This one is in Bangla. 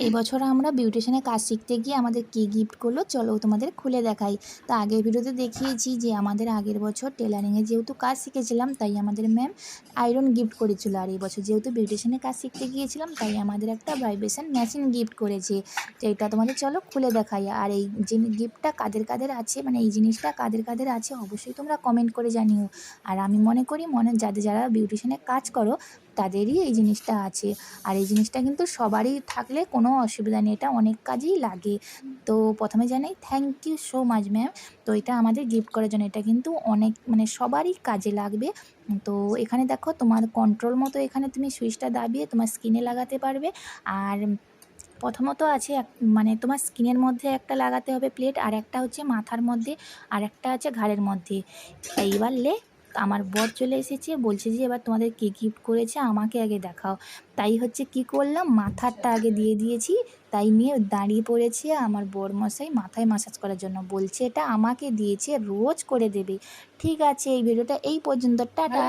এই বছর আমরা বিউটিশিয়ানের কাজ শিখতে গিয়ে আমাদের কী গিফট করলো চলো তোমাদের খুলে দেখাই। তো আগের ভিডিওতে দেখিয়েছি যে আমাদের আগের বছর টেলারিংয়ে যেহেতু কাজ শিখেছিলাম তাই আমাদের ম্যাম আয়রন গিফট করেছিল, আর এই বছর যেহেতু বিউটিশিয়ানের কাজ শিখতে গিয়েছিলাম তাই আমাদের একটা ভাইব্রেশন মেশিন গিফট করেছে। তো এটা তোমাদের চলো খুলে দেখাই। আর এই যে গিফটটা কাদের কাদের আছে, মানে এই জিনিসটা কাদের কাদের আছে অবশ্যই তোমরা কমেন্ট করে জানিও। আর আমি মনে করি যাদের যারা বিউটিশিয়ানের কাজ করো তাদেরই এই জিনিসটা আছে। আর এই জিনিসটা কিন্তু সবারই থাকলে কোনো অসুবিধা নেই, এটা অনেক কাজেই লাগে। তো প্রথমে জানাই thank you so much ma'am. তো এটা আমাদের গিফট করার জন্য, এটা কিন্তু অনেক মানে সবারই কাজে লাগবে। তো এখানে দেখো তোমার কন্ট্রোল মতো এখানে তুমি সুইচটা দাবিয়ে তোমার স্কিনে লাগাতে পারবে। আর প্রথমত আছে মানে তোমার স্কিনের মধ্যে একটা লাগাতে হবে প্লেট, আর একটা হচ্ছে মাথার মধ্যে, আর একটা আছে ঘাড়ের মধ্যে। এইবার আমার বর চলে এসেছে, বলছে যে এবার তোমাদের কী গিফট করেছে আমাকে আগে দেখাও। তাই হচ্ছে কি করলাম, মাথারটা আগে দিয়ে দিয়েছি। তাই নিয়ে দাঁড়িয়ে পড়েছে আমার বর মশাই মাথায় মাসাজ করার জন্য, বলছে এটা আমাকে দিয়েছে, রোজ করে দেবে। ঠিক আছে, এই ভিডিওটা এই পর্যন্ত, টাটা।